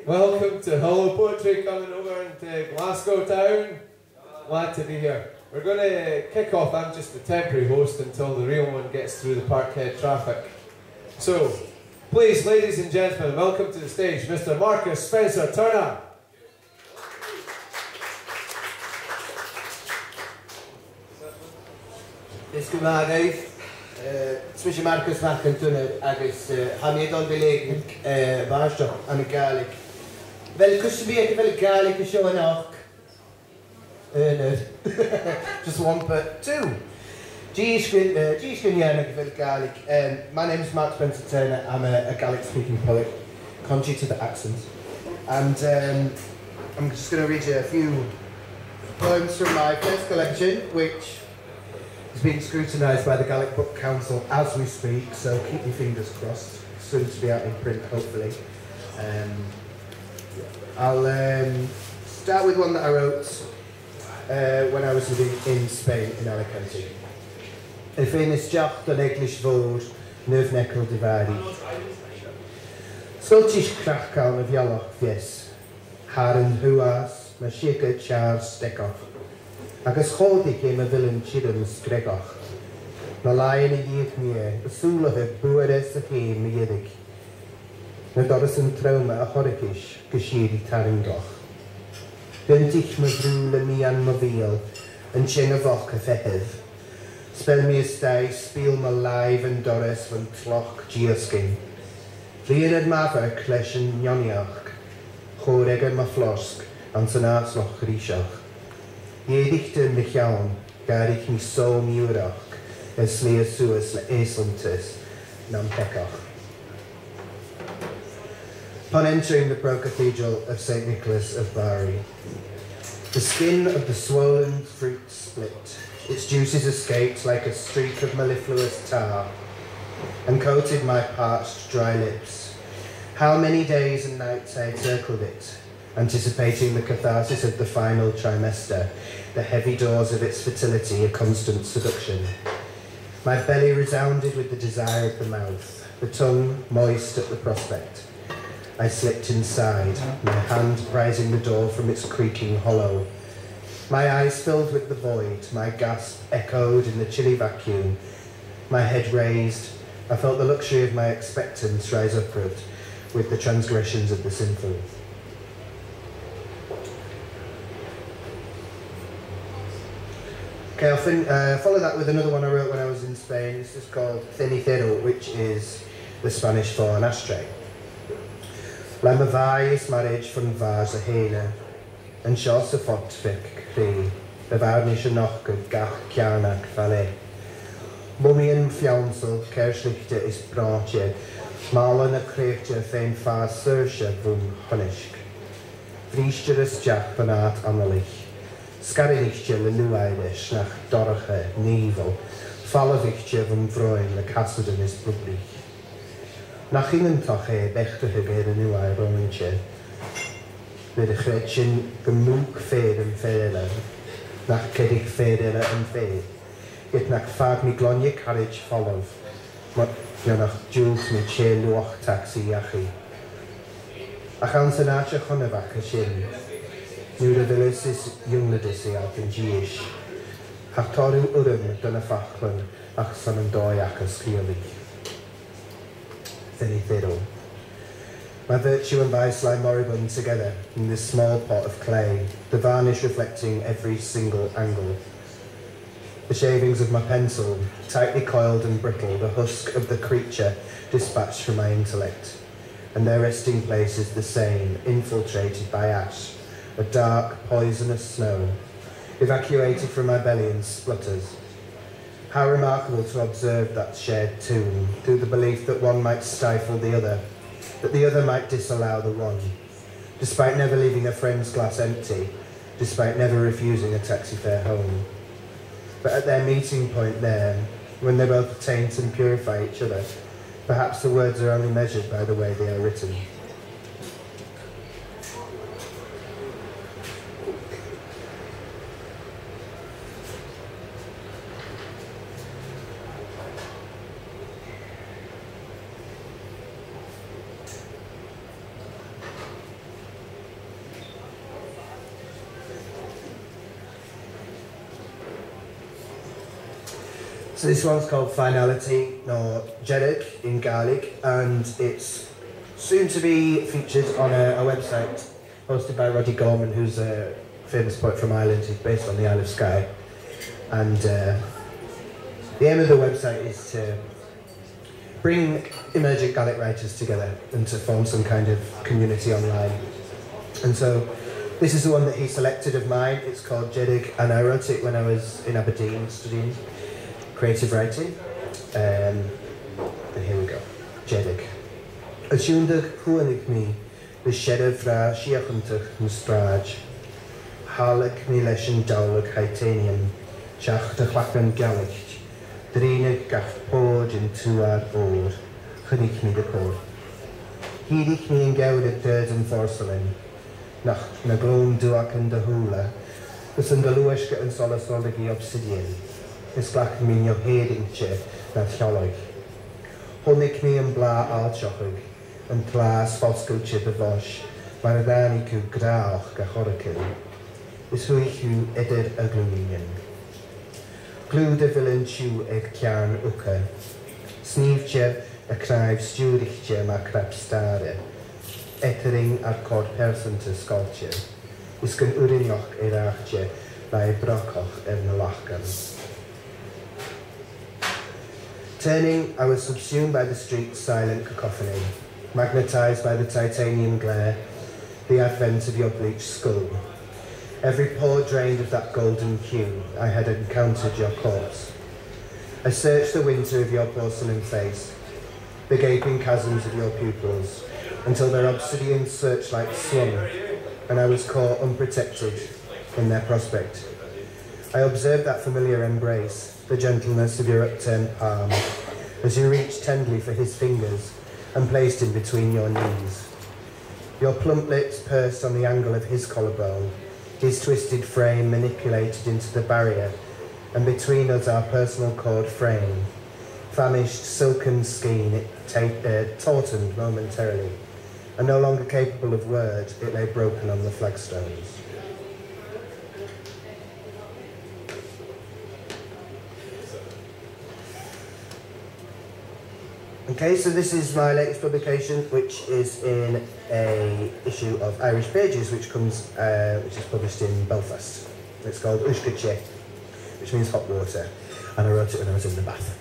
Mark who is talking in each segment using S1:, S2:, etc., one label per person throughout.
S1: Welcome to Hollow Poetry coming over into Glasgow town. Glad to be here. We're going to kick off. I'm just the temporary host until the real one gets through the Parkhead traffic. So, please, ladies and gentlemen, welcome to the stage, Mr. Marcus Spencer Turner.
S2: Ysgwyd Dave, Swisher Marcus Machan Turner agus Hamid on Beleg Barstow am Gaelic. Fel cwsbi fel Gaelic is show enoch. Just one but two. Ysgwyd fel Gaelic. My name is Mark Spencer Turner. I'm a Gaelic speaking poet, contrary to the accent. And I'm just going to read you a few poems from my first collection, which is being scrutinised by the Gaelic Book Council as we speak, so keep your fingers crossed. Soon to be out in print, hopefully. I'll start with one that I wrote when I was living in Spain, in Alicante. Y famous Jacht an English Vod, Nerv Neckel Divari. Sultish Krachkaun of Yaloch Vies, Haren Huas, Mashika Charles Stekoff. Agus chodig am a villain chidam sgregoch. Na lion a yid mie, a súlathe buares a hyn mi ydig. Na doras yn trauma a chorigish, gysiedi taringoch. Dyntig my brŵl a mi an my fiel, yn ching a foch a fehydd. Spel mi ystau, spiel my live yn doras van tloch giosgyn. Rhyn yr mafag leis yn nionioch, choreg yn my flosg, an sy'n asloch rhisioch. Iedichte mich iawn, garig mi so miwrach, ysli a suas le esluntis, nam pecoch. Upon entering the Pro-Cathedral of St. Nicholas of Bari, the skin of the swollen fruit split, its juices escaped like a streak of mellifluous tar, and coated my parched, dry lips. How many days and nights I had circled it, anticipating the catharsis of the final trimester, the heavy doors of its fertility a constant seduction. My belly resounded with the desire of the mouth, the tongue moist at the prospect. I slipped inside, my hand prizing the door from its creaking hollow. My eyes filled with the void, my gasp echoed in the chilly vacuum. My head raised, I felt the luxury of my expectance rise upward with the transgressions of the sinful. Okay, I'll follow that with another one I wrote when I was in Spain. This is called Cenitero, which is the Spanish for an ashtray. La my vais marriage van vars a hene, and shos a fort fic cri, the varnish a noch of gach kianak valet. Mummy and fiancel, kerschlichte is branche, malen a creature fein far sersha vum honishk. Vriester is jack banat analich. Scarinichtje le nuaidish nach dorche, nivel, fallavichtje van vroin le cassaden is publiek. Nach ingentoch bechtige geir een nuai rointje, met de gretchen gemoek veren velen, nach kedig veren en veer. Het nach vaak mi glonje carriage follow, maar ja nach jules met che luach taxi yachi. Ach aan zijn aatje chonnevak a shin. Nu de villas is jungledis I ac yn giish. Ach torw urim dyn y ffachlyn ach son yn doi ac ysgrioli. Cenitero. My virtue and vice lie moribund together in this small pot of clay, the varnish reflecting every single angle. The shavings of my pencil, tightly coiled and brittle, the husk of the creature dispatched from my intellect, and their resting place is the same, infiltrated by ash, a dark, poisonous snow, evacuated from my belly in splutters. How remarkable to observe that shared tomb, through the belief that one might stifle the other, that the other might disallow the one, despite never leaving a friend's glass empty, despite never refusing a taxi fare home. But at their meeting point there, when they both taint and purify each other, perhaps the words are only measured by the way they are written. So this one's called Finality, no Jeddick in Gaelic, and it's soon to be featured on a website hosted by Roddy Gorman, who's a famous poet from Ireland. He's based on the Isle of Skye. And the aim of the website is to bring emerging Gaelic writers together and to form some kind of community online. And so this is the one that he selected of mine. It's called Jeddick, and I wrote it when I was in Aberdeen studying creative writing. And here we go. Jeddick. Asúndag chuanig mi the shedda fra shiachantach yn straj. Halag mi leis yn dawlag haitanian, siach dy chlachan galich. Drínig gach pód yn tuad o'r, chynig mi dy pód. Hidig mi yn gawd y dyrd yn forsalin, nach na glwm dwag yn dy hwla, gys yn galwysg yn solasolig i obsidian, ys glach mi nio hedingtje na llolig. Honig mi yn bla alchochig, yn plas fosgwtje dy fos, mae'r ddani cw graach ga choracil, ys hwych yw edr y glwminian. Glwyd y filen tiw ag ciarn wca, sniftje y craif stiwrichtje ma crap stare, etering ar cod person to sculpture, ys gyn urinioch e'r achje na e brococh na lachgan. Turning, I was subsumed by the street's silent cacophony, magnetized by the titanium glare, the advent of your bleached skull. Every pore drained of that golden hue, I had encountered your corpse. I searched the winter of your porcelain face, the gaping chasms of your pupils, until their obsidian searchlights swung, and I was caught unprotected in their prospect. I observed that familiar embrace, the gentleness of your upturned palm, as you reached tenderly for his fingers and placed him between your knees. Your plump lips pursed on the angle of his collarbone, his twisted frame manipulated into the barrier, and between us our personal cord frame. Famished, silken skein, it tautened momentarily, and no longer capable of word, it lay broken on the flagstones. Okay, so this is my latest publication, which is in a issue of Irish Pages, which is published in Belfast. It's called Ushkache, which means hot water, and I wrote it when I was in the bath.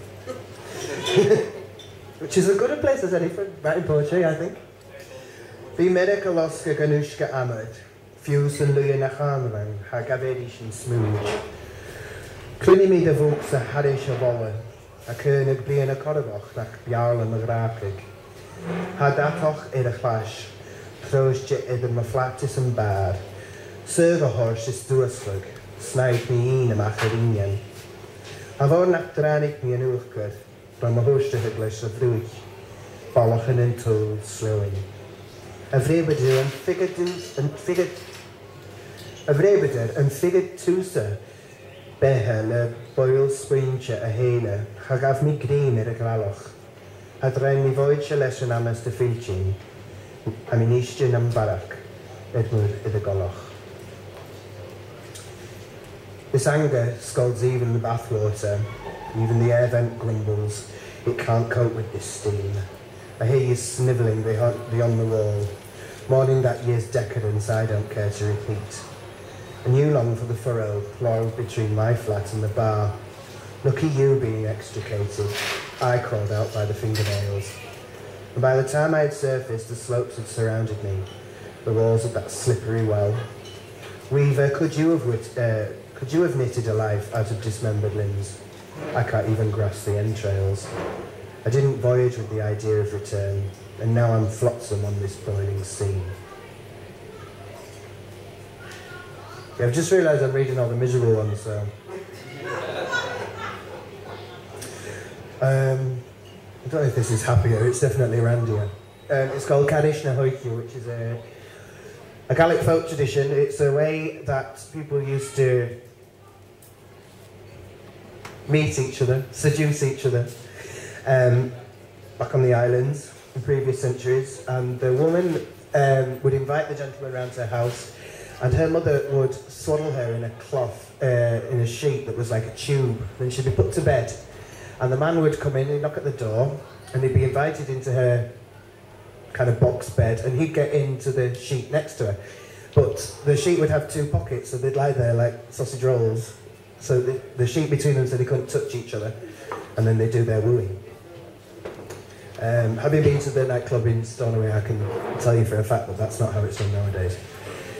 S2: Which is as good a place as any for writing poetry, I think. Fi merec a losga gan Ushka amad, fiws yn lwy yn achanran, ha gaferish yn smooch. Cluni mi dy fwg sa harish o folen, ac yn y blian y corfoch nac biarl yn y grafig. Ha datoch i'r chlash, thrws je iddyn ma flatus yn bar, sydd o hors ys dwyslig, snaid mi un ymach yr union. Ha fawr nac dranig mi yn wchgyd, rhan ma hwrs dy hyglis o ddwych, boloch yn tŵl slywyn. Y frebydyr yn ffigyd tŵsa, behel y boel swyntio y heina, cha gaf mi grin i'r glaloch. A draen mi foed se les yn amas dy ffiltyn, a mi nistion am barac, edmwr iddo goloch. This anger scalds even the bathwater, even the air vent grumbles, it can't cope with this steam. I hear you snivelling beyond the wall, mourning that year's decadence I don't care to repeat. And you long for the furrow, lolled between my flat and the bar. Lucky you being extricated, I crawled out by the fingernails. And by the time I had surfaced, the slopes had surrounded me, the walls of that slippery well. Weaver, could you have knitted a life out of dismembered limbs? I can't even grasp the entrails. I didn't voyage with the idea of return, and now I'm flotsam on this boiling sea. Yeah, I've just realised I'm reading all the miserable ones, so... I don't know if this is happier, it's definitely randier. It's called Cadish na Hoikiu, which is a Gaelic folk tradition. It's a way that people used to meet each other, seduce each other, back on the islands in previous centuries. And the woman would invite the gentleman round to her house, and her mother would swaddle her in a cloth, in a sheet that was like a tube. Then she'd be put to bed, And the man would come in, he'd knock at the door, and he'd be invited into her kind of box bed, and he'd get into the sheet next to her. But the sheet would have 2 pockets, so they'd lie there like sausage rolls. So the sheet between them so they couldn't touch each other, and then they'd do their wooing. Having been to the nightclub in Stornoway, I can tell you for a fact that that's not how it's done nowadays.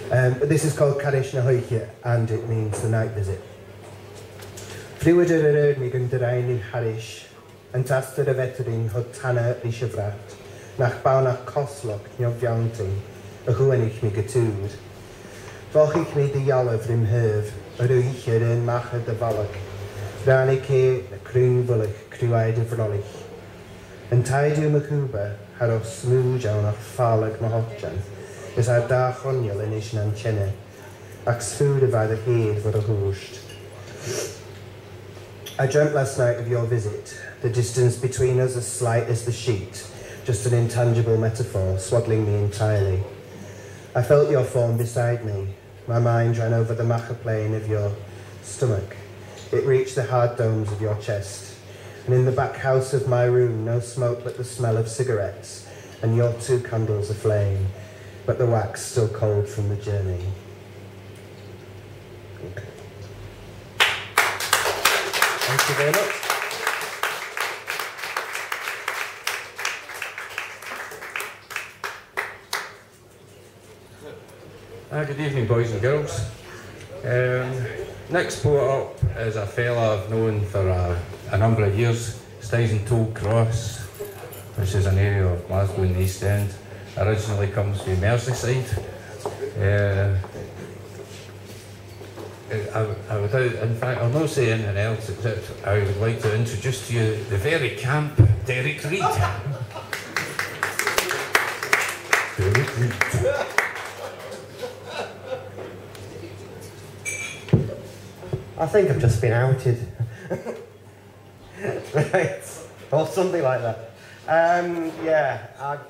S2: But this is called Carish na Hoiche, and it means the night visit. Friwyd yr yryd mi gynderain i'n harish, yn tastad y fetrin hod tanna i syfrat, nach bawn a'ch coslog niof fiawnting, y hwen ich mi gytŵd. Foch ich mi ddialaf rym hyf, yr wychyd yn mach y dyfalag, rhan i ce y crwng fylich, crwaid y frolich. Yn taid yw mychwba, har o smwj awn a'ch ffalag mahotjan, ys ar da choniol yn eich na'n chenne, ac sfwyd y faid y hyd fod o hwst. I dreamt last night of your visit, the distance between us as slight as the sheet, just an intangible metaphor, swaddling me entirely. I felt your form beside me. My mind ran over the machaplane of your stomach. It reached the hard domes of your chest. And in the back house of my room, no smoke but the smell of cigarettes, and your 2 candles aflame, but the wax still cold from the journey. Okay. Thank you very much.
S3: Good evening, boys and girls. Next poet up is a fella I've known for a number of years, stays in Toll Cross, which is an area of Glasgow in the East End. Originally comes from Merseyside. In fact, I'll not say anything else except I would like to introduce to you the very camp Derek Reid. Derek Reid.
S4: I think I've just been outed. Right, or something like that. Yeah, I've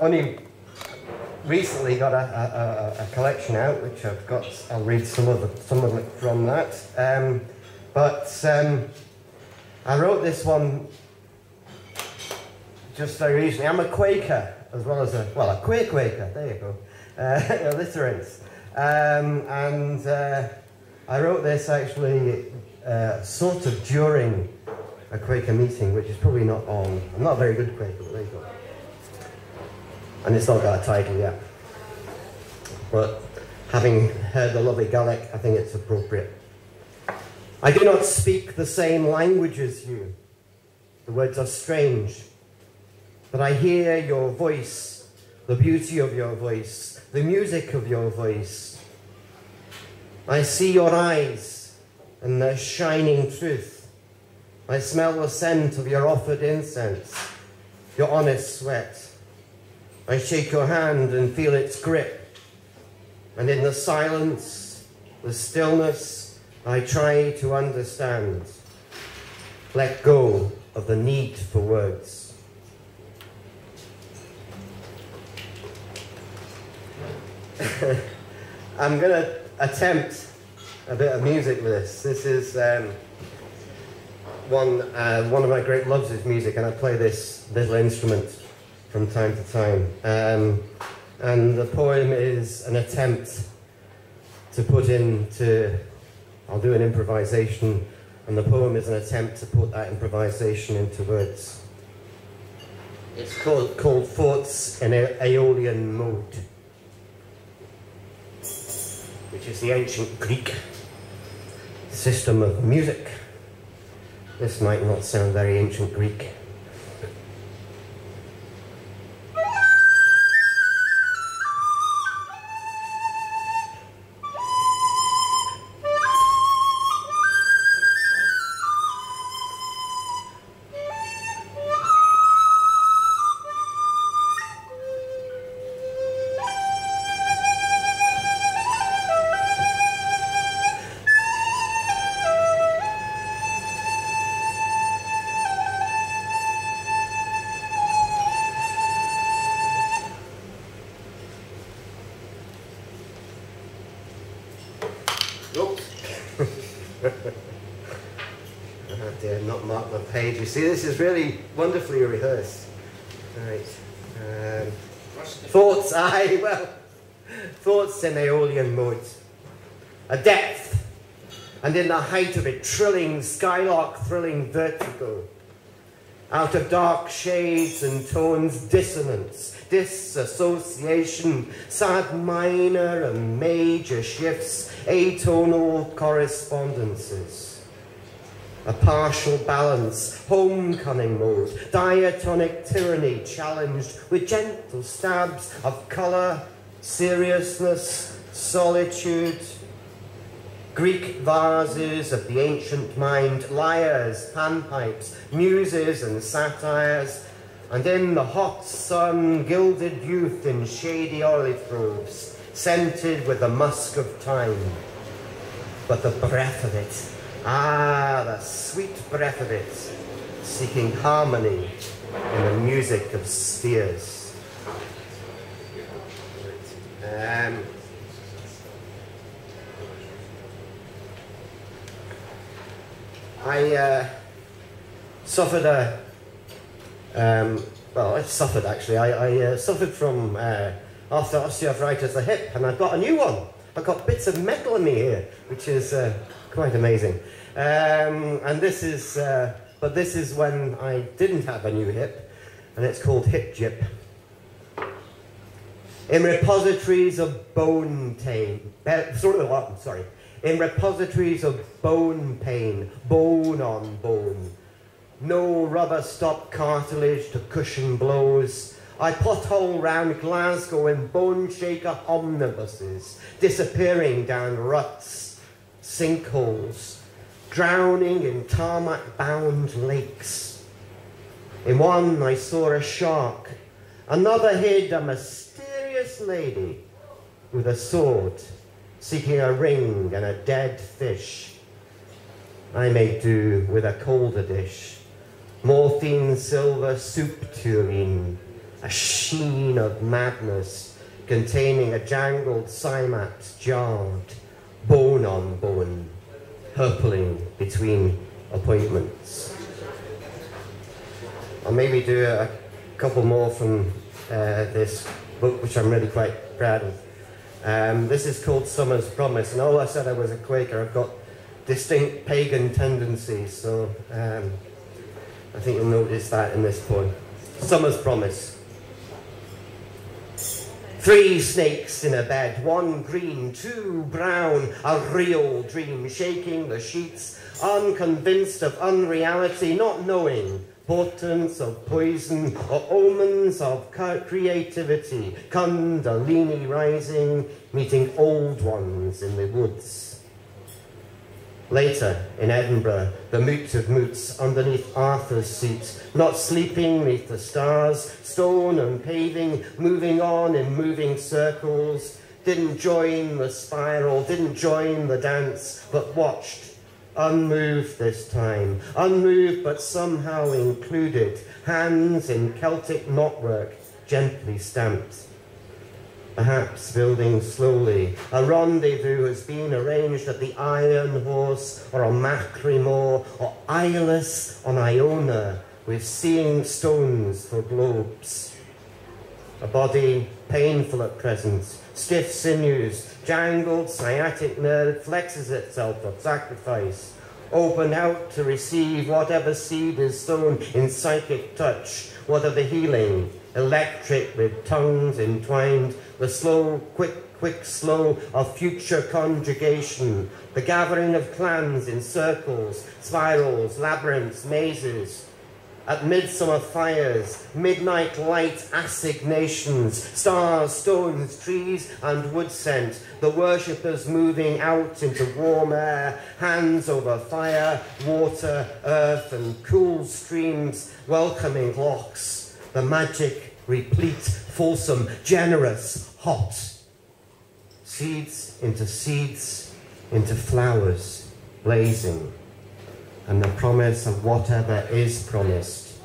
S4: only recently got a collection out, which I've got. I'll read some of it from that. But I wrote this one just very recently. I'm a Quaker as well as a queer Quaker. There you go, alliterants. And I wrote this actually sort of during a Quaker meeting, which is probably not on. I'm not a very good Quaker, but there you go. And it's not got a title yet. But having heard the lovely Gaelic, I think it's appropriate. I do not speak the same language as you. The words are strange. But I hear your voice, the beauty of your voice, the music of your voice. I see your eyes and their shining truth. I smell the scent of your offered incense, your honest sweat. I shake your hand and feel its grip. And in the silence, the stillness, I try to understand. Let go of the need for words. I'm going to attempt a bit of music with this. This is one of my great loves is music, and I play this little instrument from time to time. And the poem is an attempt to put into, I'll do an improvisation, and the poem is an attempt to put that improvisation into words. It's called Thoughts in Aeolian Mode, which is the ancient Greek system of music. This might not sound very ancient Greek. Oh dear, not mark my page. You see, this is really wonderfully rehearsed. Right. Thoughts, aye, well, thoughts in Aeolian mode. A depth, and in the height of it, trilling, skylark thrilling vertigo. Out of dark shades and tones, dissonance, disassociation, sad minor and major shifts, atonal correspondences. A partial balance, homecoming mode, diatonic tyranny challenged with gentle stabs of colour, seriousness, solitude. Greek vases of the ancient mind, lyres, panpipes, muses and satires, and in the hot sun, gilded youth in shady olive groves, scented with the musk of time. But the breath of it, the sweet breath of it, seeking harmony in the music of spheres. I suffered I suffered from osteoarthritis of the hip, and I've got a new one. I've got bits of metal in me here, which is quite amazing. And this is when I didn't have a new hip, and it's called hip jip. In repositories of bone pain, in repositories of bone pain, bone on bone, no rubber stop cartilage to cushion blows, I pothole round Glasgow in bone shaker omnibuses, disappearing down ruts, sinkholes, drowning in tarmac-bound lakes. In one I saw a shark, another hid a mysterious lady with a sword, seeking a ring and a dead fish. I made do with a colder dish, morphine silver soup tureen, a sheen of madness, containing a jangled cymax jarred, bone on bone, hurpling between appointments. I'll maybe do a couple more from this book, which I'm really quite proud of. This is called Summer's Promise, and although I said I was a Quaker, I've got distinct pagan tendencies, so I think you'll notice that in this poem. Summer's Promise. 3 snakes in a bed, 1 green, 2 brown, a real dream, shaking the sheets, unconvinced of unreality, not knowing portents of poison or omens of creativity, Kundalini rising, meeting old ones in the woods. Later, in Edinburgh, the moot of moots underneath Arthur's seat, not sleeping neath the stars, stone and paving, moving on in moving circles, didn't join the spiral, didn't join the dance, but watched, unmoved this time, unmoved but somehow included, hands in Celtic knotwork, gently stamped. Perhaps building slowly, a rendezvous has been arranged at the Iron Horse or on Macrimore or Eyeless on Iona with seeing stones for globes. A body painful at present, stiff sinews, jangled sciatic nerve flexes itself of sacrifice, open out to receive whatever seed is sown in psychic touch, what of the healing, electric with tongues entwined, the slow, quick slow of future conjugation, the gathering of clans in circles, spirals, labyrinths, mazes. At midsummer fires, midnight light assignations, stars, stones, trees and wood scent, the worshippers moving out into warm air, hands over fire, water, earth and cool streams, welcoming locks, the magic, replete, fulsome, generous, hot. Seeds, into flowers, blazing, and the promise of whatever is promised,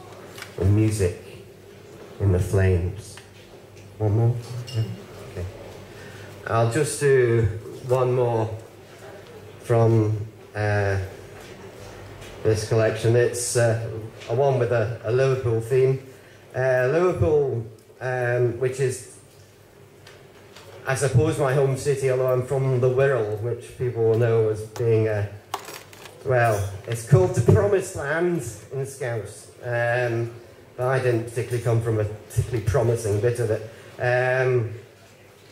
S4: the music in the flames. One more? Yeah. Okay. I'll just do one more from the this collection. It's a one with a Liverpool theme. Liverpool, which is, I suppose, my home city, although I'm from the Wirral, which people will know as being well, it's called the Promised Land in Scouse. But I didn't particularly come from a particularly promising bit of it.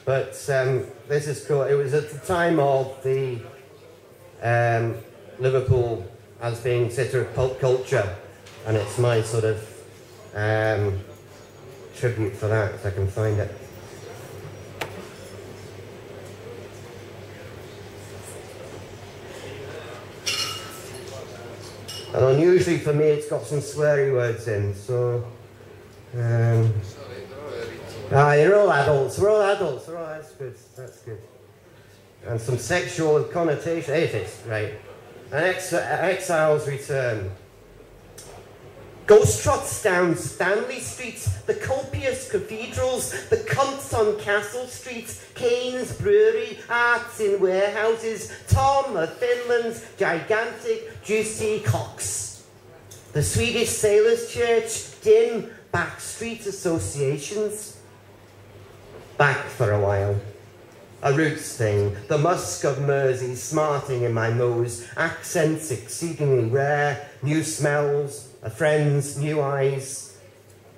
S4: But this is cool. It was at the time of the Liverpool as being centre of pulp culture, and it's my sort of tribute for that, if I can find it. And unusually for me, it's got some sweary words in, so... you're all adults, we're all adults, that's good, that's good. And some sexual connotation, it is, right. An exile's return. Ghost trots down Stanley Street, the copious cathedrals, the cunts on Castle Street, Kane's Brewery, arts in warehouses, Tom of Finland's gigantic juicy cocks. The Swedish Sailors' Church, dim backstreet associations. Back for a while. A roots thing, the musk of Mersey smarting in my nose, accents exceedingly rare, new smells, a friend's new eyes.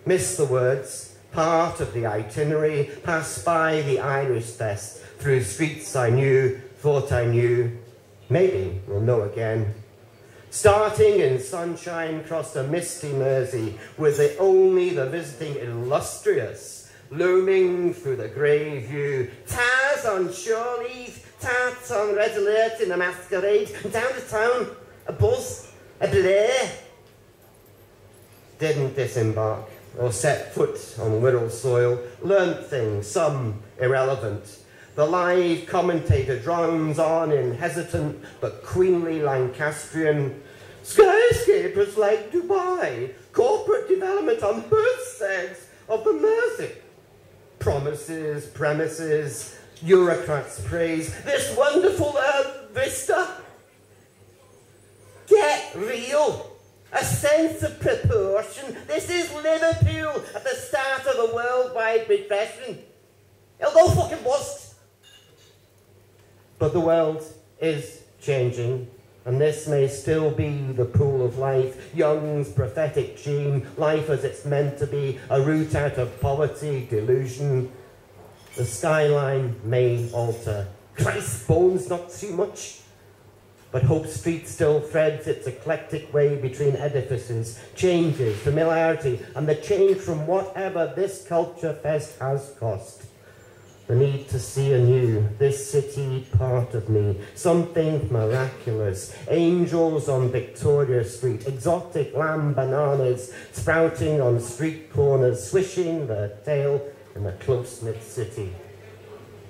S4: Miss the words, part of the itinerary, pass by the Irish Fest, through streets I knew, thought I knew, maybe we'll know again. Starting in sunshine, crossed a misty Mersey, with only the visiting illustrious, looming through the grey view. Tars on Shawleys, tarts on Red Alert in the masquerade, and down to town, a buzz, a blare. Didn't disembark, or set foot on Wirral soil, learnt things, some irrelevant. The live commentator drones on in hesitant but queenly Lancastrian. Skyscrapers like Dubai, corporate development on both sides of the Mersey. Promises, premises, bureaucrats praise this wonderful vista. Get real. A sense of proportion. This is Liverpool at the start of a worldwide repression. It'll go fucking bust. But the world is changing, and this may still be the pool of life, Young's prophetic gene, life as it's meant to be, a route out of poverty, delusion. The skyline may alter. Christ's bones, not too much. But Hope Street still threads its eclectic way between edifices, changes, familiarity, and the change from whatever this culture fest has cost. The need to see anew, this city part of me, something miraculous, angels on Victoria Street, exotic lamb bananas sprouting on street corners, swishing their tail in a close-knit city.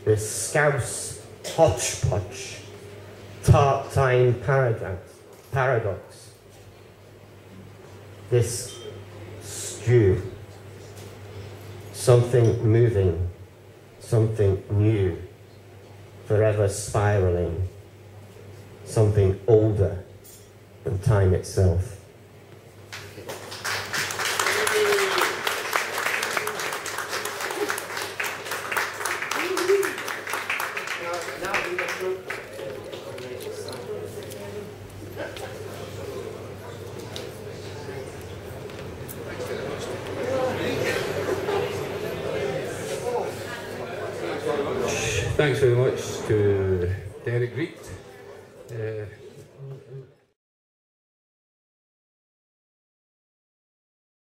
S4: This scouse hodgepodge. Tart-time paradox. This stew. Something moving, something new, forever spiraling, something older than time itself.
S3: Thanks very much to Derek Reed.